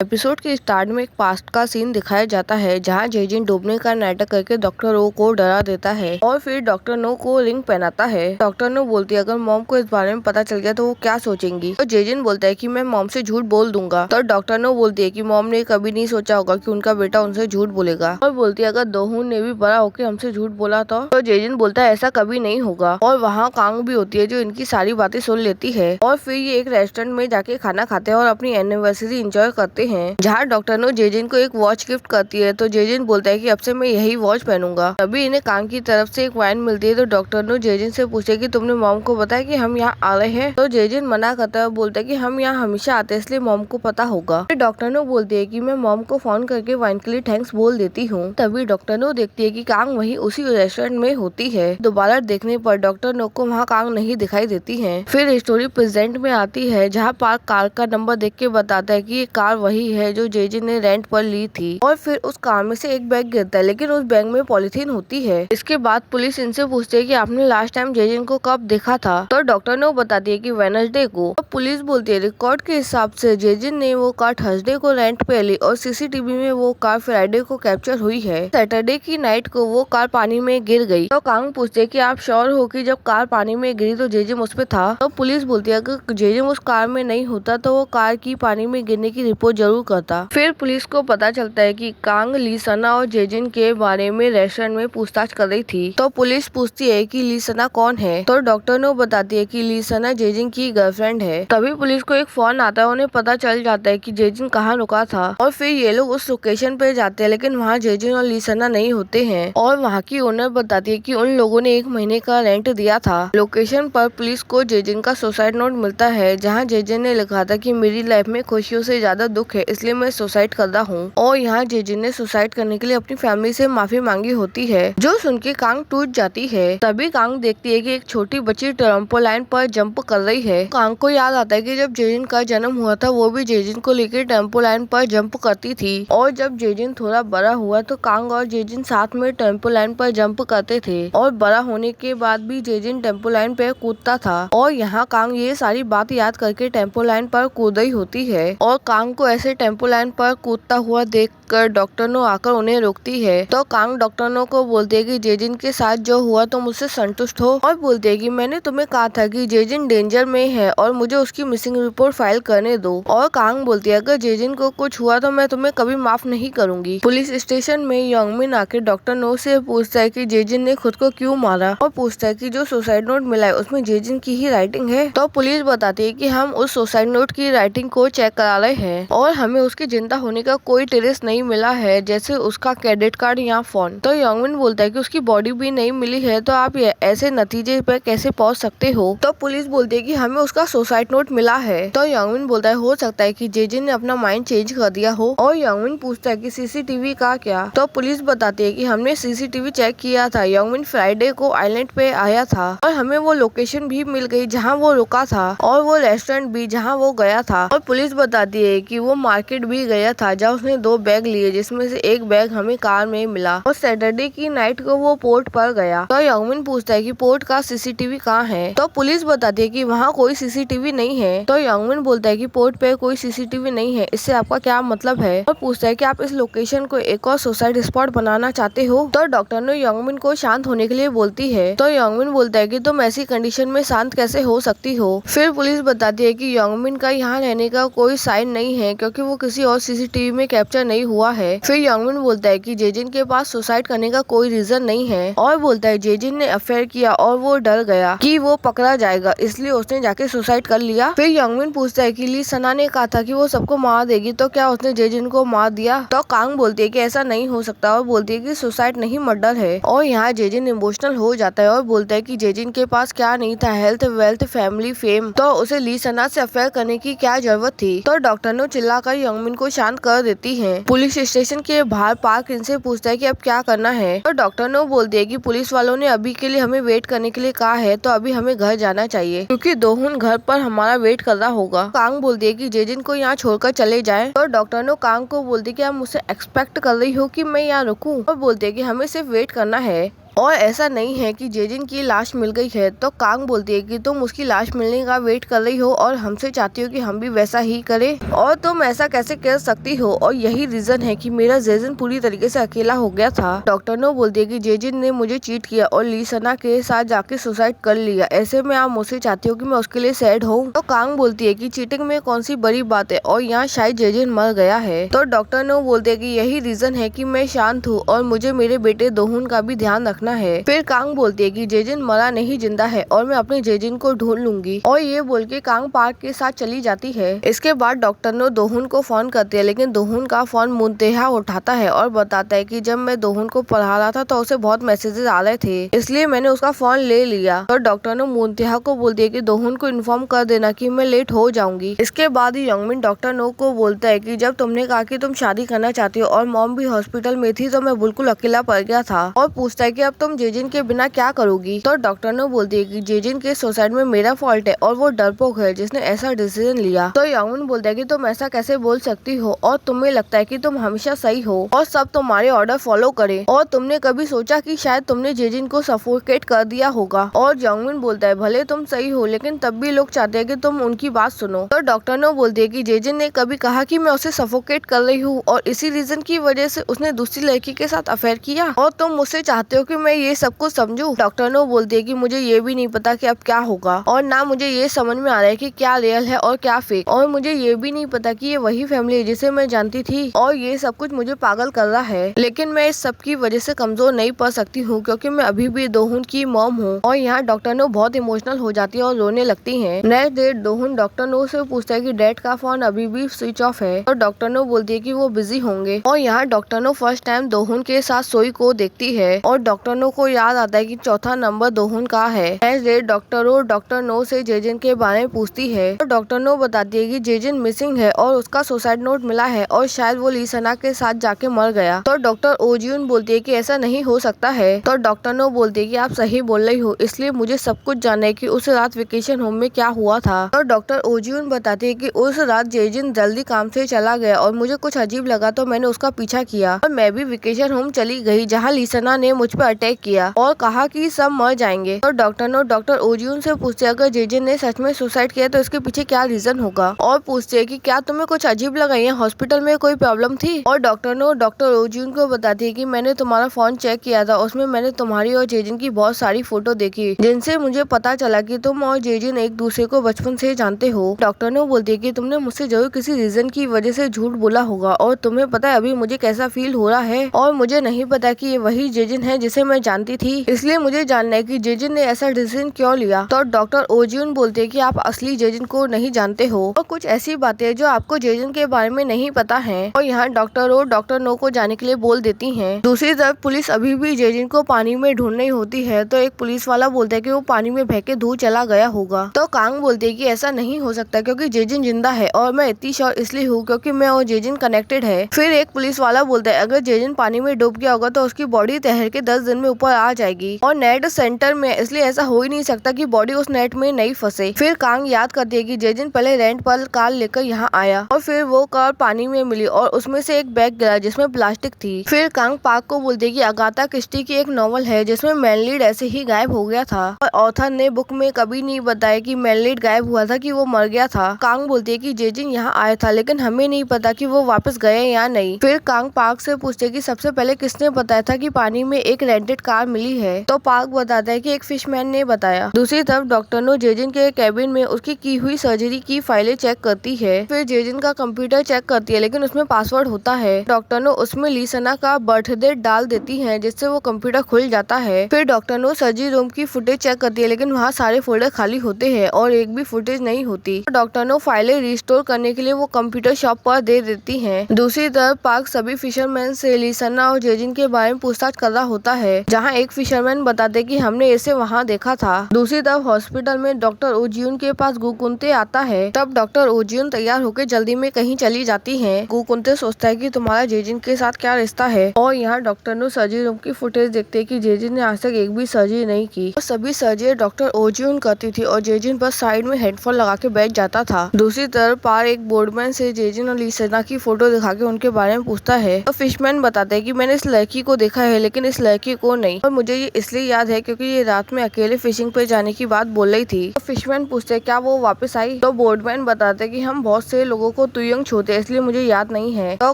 Episode के start में एक पास्ट का सीन दिखाया जाता है जहां जेजिन डूबने का नाटक करके डॉक्टर ओ को डरा देता है और फिर डॉक्टर नो को रिंग पहनाता है। डॉक्टर नो बोलती है अगर मॉम को इस बारे में पता चल गया तो वो क्या सोचेंगी। तो जेजिन बोलता है कि मैं मॉम से झूठ बोल दूंगा। तो डॉक्टर नो बोलती है कि मॉम ने कभी नहीं सोचा होगा कि उनका बेटा उनसे झूठ बोलेगा और बोलती है अगर दोहून ने भी बड़ा होकर हमसे झूठ बोला तो जेजिन बोलता है ऐसा कभी नहीं होगा। और वहाँ कांग भी होती है जो इनकी सारी बातें सुन लेती है और फिर ये एक रेस्टोरेंट में जाके खाना खाते हैं और अपनी एनिवर्सरी एंजॉय करते हैं जहाँ डॉक्टर नो जेजिन को एक वॉच गिफ्ट करती है। तो जेजिन बोलता है कि अब से मैं यही वॉच पहनूंगा। तभी इन्हें कांग की तरफ से एक वाइन मिलती है। तो डॉक्टर नो जेजिन से पूछे कि तुमने मॉम को बताया कि हम यहाँ आ रहे हैं। तो जेजिन मना करता है, बोलता है कि हम यहाँ हमेशा आते हैं इसलिए मॉम को पता होगा। फिर डॉक्टर नो बोलती है कि मैं मॉम को फोन करके वाइन के लिए थैंक्स बोल देती हूँ। तभी डॉक्टर नो देखती है कि कांग वही उसी रेस्टोरेंट में होती है। दोबारा देखने पर डॉक्टर नो को वहाँ कांग नहीं दिखाई देती है। फिर स्टोरी प्रेजेंट में आती है जहाँ पार्क कार का नंबर देख के बताता है कि ये कार वही है जो जेजिन ने रेंट पर ली थी। और फिर उस कार में से एक बैग गिरता है लेकिन उस बैग में पॉलिथीन होती है। इसके बाद पुलिस इनसे पूछती है कि आपने लास्ट टाइम जेजिन को कब देखा था। तो डॉक्टर नो बताती है कि वेडनेसडे को। तो पुलिस बोलती है रिकॉर्ड के हिसाब से जेजिन ने वो कार थर्सडे को रेंट पे ली और सीसीटीवी में वो कार फ्राइडे को कैप्चर हुई है। सैटरडे की नाइट को वो कार पानी में गिर गई। तो कांग पूछते है कि आप श्योर हो कि जब कार पानी में गिरी तो जेजिन उस पे था। तो पुलिस बोलती है अगर जेजिन उस कार में नहीं होता तो वो कार की पानी में गिरने की रिपोर्ट जरूर करता। फिर पुलिस को पता चलता है कि कांग लीसना और जेजिन के बारे में रेस्टोरेंट में पूछताछ कर रही थी। तो पुलिस पूछती है कि लीसना कौन है। तो डॉक्टर नो बताती है कि लीसना जेजिन की गर्लफ्रेंड है। तभी पुलिस को एक फोन आता है, उन्हें पता चल जाता है कि जेजिन कहाँ रुका था और फिर ये लोग उस लोकेशन पे जाते हैं लेकिन वहाँ जेजिन और लीसना नहीं होते हैं। और वहाँ की ओनर बताती है कि उन लोगों ने 1 महीने का रेंट दिया था। लोकेशन पर पुलिस को जेजिन का सुसाइड नोट मिलता है जहाँ जेजिन ने लिखा था कि मेरी लाइफ में खुशियों से ज्यादा दुख है इसलिए मैं सुसाइड कर रहा हूँ। और यहाँ जेजिन ने सुसाइड करने के लिए अपनी फैमिली से माफी मांगी होती है जो सुन के कांग टूट जाती है। तभी कांग देखती है कि एक छोटी बच्ची ट्रम्पोलाइन पर जंप कर रही है। कांग को याद आता है कि जब जेजिन का जन्म हुआ था वो भी जेजिन को लेकर ट्रम्पोलाइन पर जंप करती थी और जब जेजिन थोड़ा बड़ा हुआ तो कांग और जेजिन साथ में ट्रम्पोलाइन पर जंप करते थे और बड़ा होने के बाद भी जेजिन ट्रम्पोलाइन पे कूदता था। और यहाँ कांग ये सारी बात याद करके ट्रम्पोलाइन पर कूद रही होती है और कांग को ऐसे ट्रम्पोलाइन पर कूदता हुआ देखकर डॉक्टर नो आकर उन्हें रोकती है। तो कांग डॉक्टर नो को बोलती है कि जेजिन के साथ जो हुआ तो मुझसे संतुष्ट हो और बोलती है कि मैंने तुम्हें कहा था कि जेजिन डेंजर में है और मुझे उसकी मिसिंग रिपोर्ट फाइल करने दो। और कांग बोलती है अगर जेजिन को कुछ हुआ तो मैं तुम्हें कभी माफ नहीं करूंगी। पुलिस स्टेशन में योंगमिन आके डॉक्टर नो से पूछता है कि जेजिन ने खुद को क्यों मारा और पूछता है कि जो सुसाइड नोट मिला है उसमें जेजिन की ही राइटिंग है। तो पुलिस बताती है कि हम उस सुसाइड नोट की राइटिंग को चेक करा रहे हैं और हमें उसके जिंदा होने का कोई ट्रेस नहीं मिला है जैसे उसका क्रेडिट कार्ड या फोन। तो योंगमिन बोलता है कि उसकी बॉडी भी नहीं मिली है तो आप ऐसे नतीजे पर कैसे पहुंच सकते हो। तो पुलिस बोलती है कि हमें उसका सुसाइड नोट मिला है। तो योंगमिन बोलता है हो सकता है कि जेजिन ने अपना माइंड चेंज कर दिया हो। और योंगमिन पूछता है कि सीसीटीवी का क्या। तो पुलिस बताती है कि हमने सीसीटीवी चेक किया था। योंगमिन फ्राइडे को आइलैंड पे आया था और हमें वो लोकेशन भी मिल गई जहाँ वो रुका था और वो रेस्टोरेंट भी जहाँ वो गया था। और पुलिस बताती है कि वो मार्केट भी गया था जहाँ उसने 2 बैग लिए जिसमें से एक बैग हमें कार में मिला और सैटरडे की नाइट को वो पोर्ट पर गया। तो योंगमिन पूछता है कि पोर्ट का सीसीटीवी कहाँ है। तो पुलिस बताती है कि वहाँ कोई सीसीटीवी नहीं है। तो योंगमिन बोलता है कि पोर्ट पे कोई सीसीटीवी नहीं है, इससे आपका क्या मतलब है। और पूछता है कि आप इस लोकेशन को एक और सुसाइड स्पॉट बनाना चाहते हो। तो डॉक्टर ने योंगमिन को शांत होने के लिए बोलती है। तो योंगमिन बोलता है कि तुम ऐसी कंडीशन में शांत कैसे हो सकती हो। फिर पुलिस बताती है कि योंगमिन का यहाँ रहने का कोई साइन नहीं है क्योंकि वो किसी और सीसीटीवी में कैप्चर नहीं हुआ है। फिर योंगमिन बोलता है कि जेजिन के पास सुसाइड करने का कोई रीजन नहीं है और बोलता है जेजिन ने अफेयर किया और वो डर गया कि वो पकड़ा जाएगा इसलिए उसने जाके सुसाइड कर लिया। फिर योंगमिन पूछता है कि लीसना ने कहा था कि वो सबको मार देगी तो क्या उसने जेजिन को मार दिया। तो कांग बोलती है कि ऐसा नहीं हो सकता और बोलती है कि सुसाइड नहीं मर्डर है। और यहाँ जेजिन इमोशनल हो जाता है और बोलता है कि जेजिन के पास क्या नहीं था, हेल्थ, वेल्थ, फैमिली, फेम, तो उसे लीसना से अफेयर करने की क्या जरूरत थी। तो डॉक्टर ने चिल्लाकर योंगमिन को शांत कर देती है। पुलिस स्टेशन के बाहर पार्क इनसे पूछता है कि अब क्या करना है। तो डॉक्टर ने बोलती है कि पुलिस वालों ने अभी के लिए हमें वेट करने के लिए कहा है तो अभी हमें घर जाना चाहिए क्योंकि दोहुन घर पर हमारा वेट कर रहा होगा। कांग बोलती है कि जेजिन को यहाँ छोड़कर चले जाए। तो डॉक्टर ने कांग को बोलती है कि आप मुझसे एक्सपेक्ट कर रही हो कि मैं यहाँ रुकूं और बोलते है कि हमें सिर्फ वेट करना है। और ऐसा नहीं है कि जेजिन की लाश मिल गई है। तो कांग बोलती है कि तुम उसकी लाश मिलने का वेट कर रही हो और हमसे चाहती हो कि हम भी वैसा ही करें, और तुम ऐसा कैसे कर सकती हो, और यही रीजन है कि मेरा जेजिन पूरी तरीके से अकेला हो गया था। डॉक्टर नो बोलती है कि जेजिन ने मुझे चीट किया और ली सना के साथ जाके सुसाइड कर लिया, ऐसे में आप मुझसे चाहती हो कि मैं उसके लिए सैड हूँ। तो कांग बोलती है कि चीटिंग में कौन सी बड़ी बात है, और यहाँ शायद जेजिन मर गया है। तो डॉक्टर नो बोलते है कि यही रीजन है कि मैं शांत हूँ और मुझे मेरे बेटे दोहुन का भी ध्यान रखना है। फिर कांग बोलती है कि जेजिन मरा नहीं जिंदा है और मैं अपने जेजिन को ढूंढ लूंगी, और ये बोल के कांग पार्क के साथ चली जाती है। इसके बाद डॉक्टर नो दोहुन को फोन करती है, लेकिन दोहुन का फोन मुंतेहा उठाता है और बताता है कि जब मैं दोहुन को पढ़ा रहा था तो उसे बहुत मैसेजेस आ रहे थे, इसलिए मैंने उसका फोन ले लिया। तो डॉक्टर नो मुंतेहा को बोलती है कि दोहुन को इन्फॉर्म कर देना कि मैं लेट हो जाऊंगी। इसके बाद यंगमिन डॉक्टर नो को बोलता है कि जब तुमने कहा कि तुम शादी करना चाहती हो और मॉम भी हॉस्पिटल में थी तो मैं बिल्कुल अकेला पड़ गया था, और पूछता है कि अब तुम जेजिन के बिना क्या करोगी। तो डॉक्टर नो बोलती है कि जेजिन के सुसाइड में मेरा फॉल्ट है और वो डरपोक है जिसने ऐसा डिसीजन लिया। तो यंगमिन बोलता है कि तुम ऐसा कैसे बोल सकती हो, और तुम्हें लगता है कि तुम हमेशा सही हो और सब तुम्हारे ऑर्डर फॉलो करे, और तुमने कभी सोचा कि शायद तुमने जेजिन को सफोकेट कर दिया होगा। और यंगमिन बोलता है भले तुम सही हो लेकिन तब भी लोग चाहते हैं कि तुम उनकी बात सुनो। तो डॉक्टर नो बोलती है कि जेजिन ने कभी कहा कि मैं उसे सफोकेट कर रही हूँ और इसी रीजन की वजह से उसने दूसरी लड़की के साथ अफेयर किया, और तुम मुझसे चाहते हो कि मैं ये सब कुछ समझूं। डॉक्टर नो बोलती है कि मुझे ये भी नहीं पता कि अब क्या होगा, और ना मुझे ये समझ में आ रहा है कि क्या रियल है और क्या फेक, और मुझे ये भी नहीं पता कि ये वही फैमिली है जिसे मैं जानती थी, और ये सब कुछ मुझे पागल कर रहा है। लेकिन मैं इस सब की वजह से कमजोर नहीं पड़ सकती हूँ क्योंकि मैं अभी भी दोहुन की मॉम हूँ। और यहाँ डॉक्टर नो बहुत इमोशनल हो जाती है और रोने लगती है। नेक्स्ट डे दोहुन डॉक्टर नो से पूछता है कि डैड का फोन अभी भी स्विच ऑफ है, और डॉक्टर नो बोलती है कि वो बिजी होंगे। और यहाँ डॉक्टर नो फर्स्ट टाइम दोहुन के साथ सोई को देखती है, और डॉक्टर नो को याद आता है कि चौथा नंबर दोहुन का है। नेक्स्ट डे डॉक्टर नो से जेजिन के बारे में पूछती है, तो डॉक्टर नो बताती है कि जेजिन मिसिंग है और उसका सुसाइड नोट मिला है और शायद वो ली सना के साथ जाके मर गया। तो डॉक्टर ओजियून बोलती है कि ऐसा नहीं हो सकता है। तो डॉक्टर नो बोलती है कि आप सही बोल रही हो, इसलिए मुझे सब कुछ जानना है कि उस रात वेकेशन होम में क्या हुआ था। और डॉक्टर ओजियून बताती है कि उस रात जेजिन जल्दी काम से चला गया और मुझे कुछ अजीब लगा तो मैंने उसका पीछा किया, और मैं भी वेकेशन होम चली गई जहाँ लीसना ने मुझ पर अटैक किया और कहा कि सब मर जाएंगे। और डॉक्टर ओजियून से पूछते हैं अगर जेजिन ने सच में सुसाइड किया तो इसके पीछे क्या रीजन होगा, और पूछते हैं कि क्या तुम्हें कुछ अजीब लगा, यहाँ हॉस्पिटल में कोई प्रॉब्लम थी। और डॉक्टर ओजियून को बताती है कि मैंने तुम्हारा फोन चेक किया था, उसमें मैंने तुम्हारी और जेजिन की बहुत सारी फोटो देखी जिनसे मुझे पता चला कि तुम और जेजिन एक दूसरे को बचपन से जानते हो। डॉक्टर नो बोलती है कि तुमने मुझसे जरूर किसी रीजन की वजह से झूठ बोला होगा, और तुम्हें पता है अभी मुझे कैसा फील हो रहा है, और मुझे नहीं पता कि ये वही जेजिन है जिसे मैं जानती थी, इसलिए मुझे जानना है कि जेजिन ने ऐसा डिसीजन क्यों लिया। तो डॉक्टर ओजियून बोलते हैं कि आप असली जेजिन को नहीं जानते हो, और कुछ ऐसी बातें जो आपको जेजिन के बारे में नहीं पता है, और यहाँ डॉक्टर नो को जाने के लिए बोल देती हैं। दूसरी तरफ पुलिस अभी भी जेजिन को पानी में ढूंढ रही होती है, तो एक पुलिस वाला बोलता है कि वो पानी में बह के दूर चला गया होगा। तो कांग बोलती है कि ऐसा नहीं हो सकता क्योंकि जेजिन जिंदा है, और मैं इतनी श्योर इसलिए हूँ क्योंकि मैं और जेजिन कनेक्टेड है। फिर एक पुलिस वाला बोलता है अगर जेजिन पानी में डूब गया होगा तो उसकी बॉडी तैर के 10 दिन में ऊपर आ जाएगी, और नेट सेंटर में, इसलिए ऐसा हो ही नहीं सकता कि बॉडी उस नेट में नहीं फंसे। फिर कांग याद करती है कि जेजिन पहले रेंट पर कार लेकर यहाँ आया, और फिर वो कार पानी में मिली और उसमें से एक बैग गिरा जिसमें प्लास्टिक थी। फिर कांग पार्क को बोलती है कि अगाथा क्रिस्टी की एक नॉवल है जिसमें मैनलीड ऐसे ही गायब हो गया था, और ऑथर ने बुक में कभी नहीं बताया कि मैनलीड गायब हुआ था कि वो मर गया था। कांग बोलती है कि जेजिन यहाँ आया था लेकिन हमें नहीं पता कि वो वापस गए या नहीं। फिर कांग पार्क से पूछते है कि सबसे पहले किसने बताया था कि पानी में एक रेंटेड कार मिली है। तो पार्क बताता है कि एक फिशमैन ने बताया। दूसरी तरफ डॉक्टर नो जेजिन के कैबिन में उसकी की हुई सर्जरी की फाइलें चेक करती है। फिर जेजिन का कंप्यूटर चेक करती है लेकिन उसमें पासवर्ड होता है। डॉक्टर नो उसमें लीसना का बर्थडे डाल देती है जिससे वो कंप्यूटर खुल जाता है। फिर डॉक्टर नो सर्जरी रूम की फुटेज चेक करती है लेकिन वहाँ सारे फोल्डर खाली होते हैं और एक भी फुटेज नहीं होती। डॉक्टर नो फाइलें रिस्टोर करने के लिए वो कंप्यूटर शॉप पर दे देती है। दूसरी तरफ पार्क सभी फिशरमैन से लीसना और जेजिन के बारे में पूछताछ कर रहा होता है, जहाँ एक फिशरमैन बताते कि हमने इसे वहाँ देखा था। दूसरी तरफ हॉस्पिटल में डॉक्टर ओजियून के पास गुकुंते आता है। तब डॉक्टर ओजियून तैयार होकर जल्दी में कहीं चली जाती है। गुकुंते सोचता है कि तुम्हारा जेजिन के साथ क्या रिश्ता है, और यहाँ डॉक्टर नो सर्जरी रूम की फुटेज देखते हैं कि जेजिन ने आज तक एक भी सर्जरी नहीं की, और सभी सर्जरी डॉक्टर ओजियून करती थी और जेजिन बस साइड में हेडफोन लगा के बैठ जाता था। दूसरी तरफ पार एक बोर्डमैन से जेजिन और लीसना की फोटो दिखा के उनके बारे में पूछता है। तो फिशमैन बताते हैं कि मैंने इस लड़की को देखा है लेकिन इस लड़की को नहीं, और मुझे ये इसलिए याद है क्योंकि ये रात में अकेले फिशिंग पे जाने की बात बोल रही थी। तो फिशमैन पूछते क्या वो वापस आई? तो बोटमैन बताते कि हम बहुत से लोगों को तुयंग छोड़ते इसलिए मुझे याद नहीं है। तो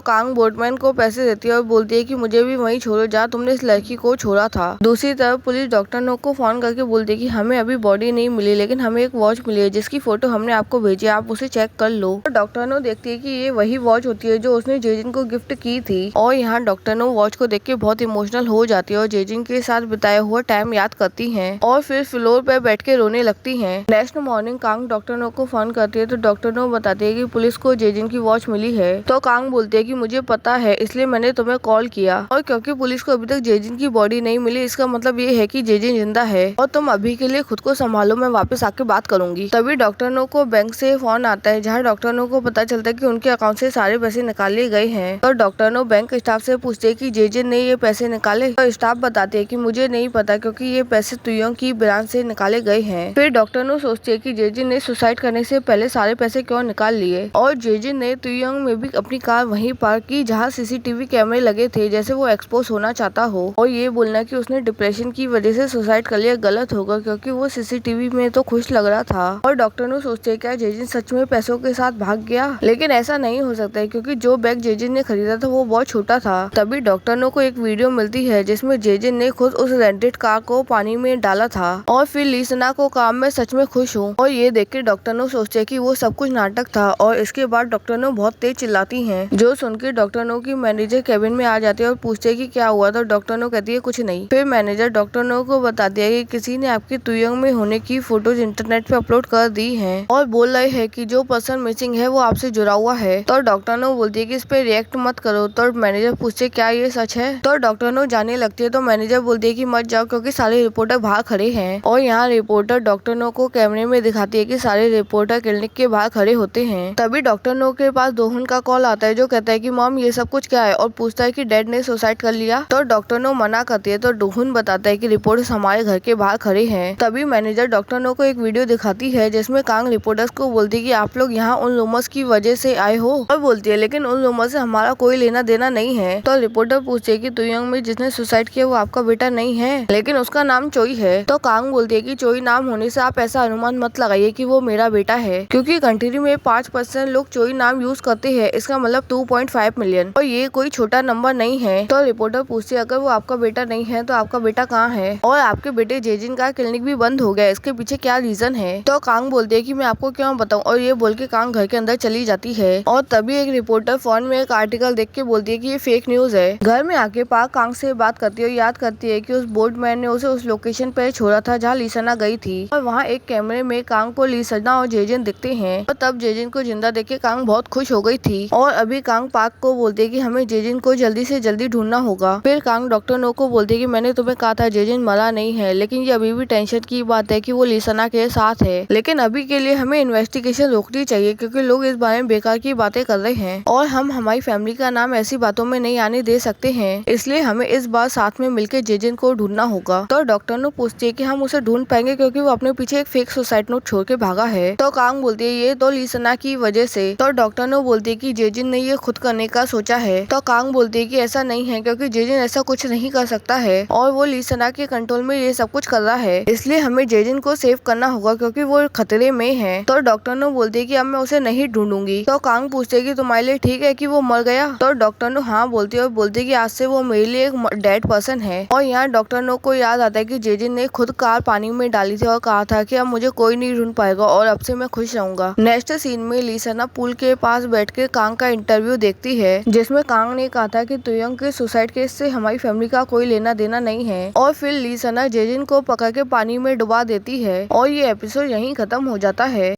कांग बोटमैन को पैसे देती है और बोलती है कि मुझे भी वहीं छोड़ो जहाँ तुमने इस लड़की को छोड़ा था। दूसरी तरफ पुलिस डॉक्टर नो को फोन करके बोलती है कि हमें अभी बॉडी नहीं मिली, लेकिन हमें एक वॉच मिली है जिसकी फोटो हमने आपको भेजी है, आप उसे चेक कर लो। तो डॉक्टर नो देखती है कि ये वही वॉच होती है जो उसने जेजिन को गिफ्ट की थी, और यहाँ डॉक्टर नो वॉच को देख के बहुत इमोशनल हो जाती है और जेजिन के साथ बिताया हुआ टाइम याद करती है और फिर फ्लोर पर बैठ के रोने लगती है। नेक्स्ट मॉर्निंग कांग डॉक्टर नो को फोन करती है तो डॉक्टर नो बताती है कि पुलिस को जेजिन की वॉच मिली है। तो कांग बोलते है कि मुझे पता है इसलिए मैंने तुम्हें कॉल किया, और क्योंकि पुलिस को अभी तक जेजिन की बॉडी नहीं मिली इसका मतलब ये है कि जेजिन जिंदा है और तुम अभी के लिए खुद को संभालो, मैं वापस आके बात करूंगी। तभी डॉक्टर नो को बैंक से फोन आता है जहाँ डॉक्टर नो को पता चलता है कि उनके अकाउंट से सारे पैसे निकाल लिए गए हैं। तो डॉक्टर नो बैंक स्टाफ से पूछते है कि जेजिन ने ये पैसे निकाले, तो स्टाफ बताते है कि मुझे नहीं पता क्योंकि ये पैसे तुयंग की ब्रांच से निकाले गए हैं। फिर डॉक्टर नो सोचती है कि जेजिन ने सुसाइड करने से पहले सारे पैसे क्यों निकाल लिए, और जेजिन ने तुयंग में भी अपनी कार वहीं पार्क की जहाँ सीसीटीवी कैमरे लगे थे, जैसे वो एक्सपोज होना चाहता हो। और ये बोलना कि उसने डिप्रेशन की वजह से सुसाइड कर लिया गलत होगा क्योंकि वो सीसीटीवी में तो खुश लग रहा था। और डॉक्टर नो सोचते है क्या जेजिन सच में पैसों के साथ भाग गया, लेकिन ऐसा नहीं हो सकता है क्योंकि जो बैग जेजिन ने खरीदा था वो बहुत छोटा था। तभी डॉक्टर नो को एक वीडियो मिलती है जिसमें जेजिन ने खुद उस रेंटेड कार को पानी में डाला था और फिर ली सना को काम में सच में खुश हूँ। और ये देख के डॉक्टर नो सोचते है कि वो सब कुछ नाटक था। और इसके बाद डॉक्टर नो बहुत तेज चिल्लाती हैं, जो सुन के डॉक्टर नो की मैनेजर केबिन में आ जाती है और पूछते है कि क्या हुआ, तो डॉक्टर नो कहती है कुछ नहीं। फिर मैनेजर डॉक्टर नो को बताती है कि किसी ने आपकी तुयंग में होने की फोटोज इंटरनेट पे अपलोड कर दी हैं और बोल रहे हैं कि जो पर्सन मिसिंग है वो आपसे जुड़ा हुआ है। तो डॉक्टर नो बोलती है कि इस पे रिएक्ट मत करो। तो मैनेजर पूछते क्या ये सच है, तो डॉक्टर नो जाने लगती है। तो मैनेजर बोलती है कि मत जाओ क्योंकि सारे रिपोर्टर बाहर खड़े हैं। और यहाँ रिपोर्टर डॉक्टर नो को कैमरे में दिखाती है कि सारे रिपोर्टर क्लिनिक के बाहर खड़े होते हैं। तभी डॉक्टर नो के पास दोहन का कॉल आता है जो कहता है कि मॉम ये सब कुछ क्या है, और पूछता है कि डैड ने सुसाइड कर लिया। तो डॉक्टर नो मना करती है। तो दोहन बताता है कि रिपोर्टर्स हमारे घर के बाहर खड़े हैं। तभी मैनेजर डॉक्टर नो को एक वीडियो दिखाती है जिसमें कांग रिपोर्टर्स को बोलती है कि आप लोग यहाँ उन रूमर्स की वजह से आए हो, और बोलती है लेकिन उन रूमर्स से हमारा कोई लेना देना नहीं है। तो रिपोर्टर पूछती है कि तुयंग में जिसने सुसाइड किया वो आपका बेटा नहीं है, लेकिन उसका नाम चोई है। तो कांग बोलती है कि चोई नाम होने से आप ऐसा अनुमान मत लगाइए कि वो मेरा बेटा है, क्योंकि कंट्री में 5% लोग चोई नाम यूज करते हैं, इसका मतलब 2.5 मिलियन, और ये कोई छोटा नंबर नहीं है। तो रिपोर्टर पूछती है अगर वो आपका बेटा नहीं है तो आपका बेटा कहाँ है, और आपके बेटे जेजिन का क्लिनिक भी बंद हो गया, इसके पीछे क्या रीजन है। तो कांग बोलती है कि मैं आपको क्यों बताऊं, और ये बोल के कांग घर के अंदर चली जाती है। और तभी एक रिपोर्टर फोन में एक आर्टिकल देख के बोलती है कि ये फेक न्यूज है। घर में आके पाक कांग से बात करती है और याद करती है कि उस बोटमैन ने उसे उस लोकेशन पे छोड़ा था जहाँ ली सना गई थी, और वहाँ एक कैमरे में कांग को ली सना और जेजिन दिखते हैं। और तब जेजिन को जिंदा देख के कांग बहुत खुश हो गई थी। और अभी कांग पाक को बोलते है कि हमें जेजिन को जल्दी से जल्दी ढूंढना होगा। फिर कांग डॉक्टर नो को बोलते है कि मैंने तुम्हें कहा था जेजिन मरा नहीं है, लेकिन ये अभी भी टेंशन की बात है कि वो ली सना के साथ है, लेकिन अभी के लिए हमें इन्वेस्टिगेशन रोकनी चाहिए क्योंकि लोग इस बारे में बेकार की बातें कर रहे हैं और हम हमारी फैमिली का नाम ऐसी बातों में नहीं आने दे सकते हैं, इसलिए हमें इस बार साथ में मिलकर जेजिन को ढूंढना होगा। तो डॉक्टर नो पूछती है कि हम उसे ढूंढ पाएंगे क्योंकि वो अपने पीछे एक फेक सुसाइड नोट छोड़ के भागा है। तो कांग बोलती है ये तो ली सना की वजह से। तो डॉक्टर नो बोलती है कि जेजिन ने ये खुद करने का सोचा है। तो कांग बोलती है कि ऐसा नहीं है क्योंकि जेजिन ऐसा कुछ नहीं कर सकता है और वो ली सना के कंट्रोल में ये सब कुछ कर रहा है, इसलिए हमें जेजिन को सेव करना होगा क्योंकि वो खतरे में है। तो डॉक्टर नो बोलती है कि अब मैं उसे नहीं ढूंढूंगी। तो कांग पूछते है कि तुम्हारे लिए ठीक है कि वो मर गया। तो डॉक्टर नो हाँ बोलती है और बोलती है कि आज से वो मेरे लिए एक डेड पर्सन है। और यहाँ डॉक्टर नो को याद आता है कि जेजिन ने खुद कार पानी में डाली थी और कहा था कि अब मुझे कोई नहीं ढूंढ पाएगा और अब से मैं खुश रहूंगा। नेक्स्ट सीन में ली सना पुल के पास बैठ के कांग का इंटरव्यू देखती है जिसमें कांग ने कहा था कि तुयंग के सुसाइड केस से हमारी फैमिली का कोई लेना देना नहीं है, और फिर ली सना जेजिन को पकड़ के पानी में डुबा देती है और ये एपिसोड यहीं खत्म हो जाता है।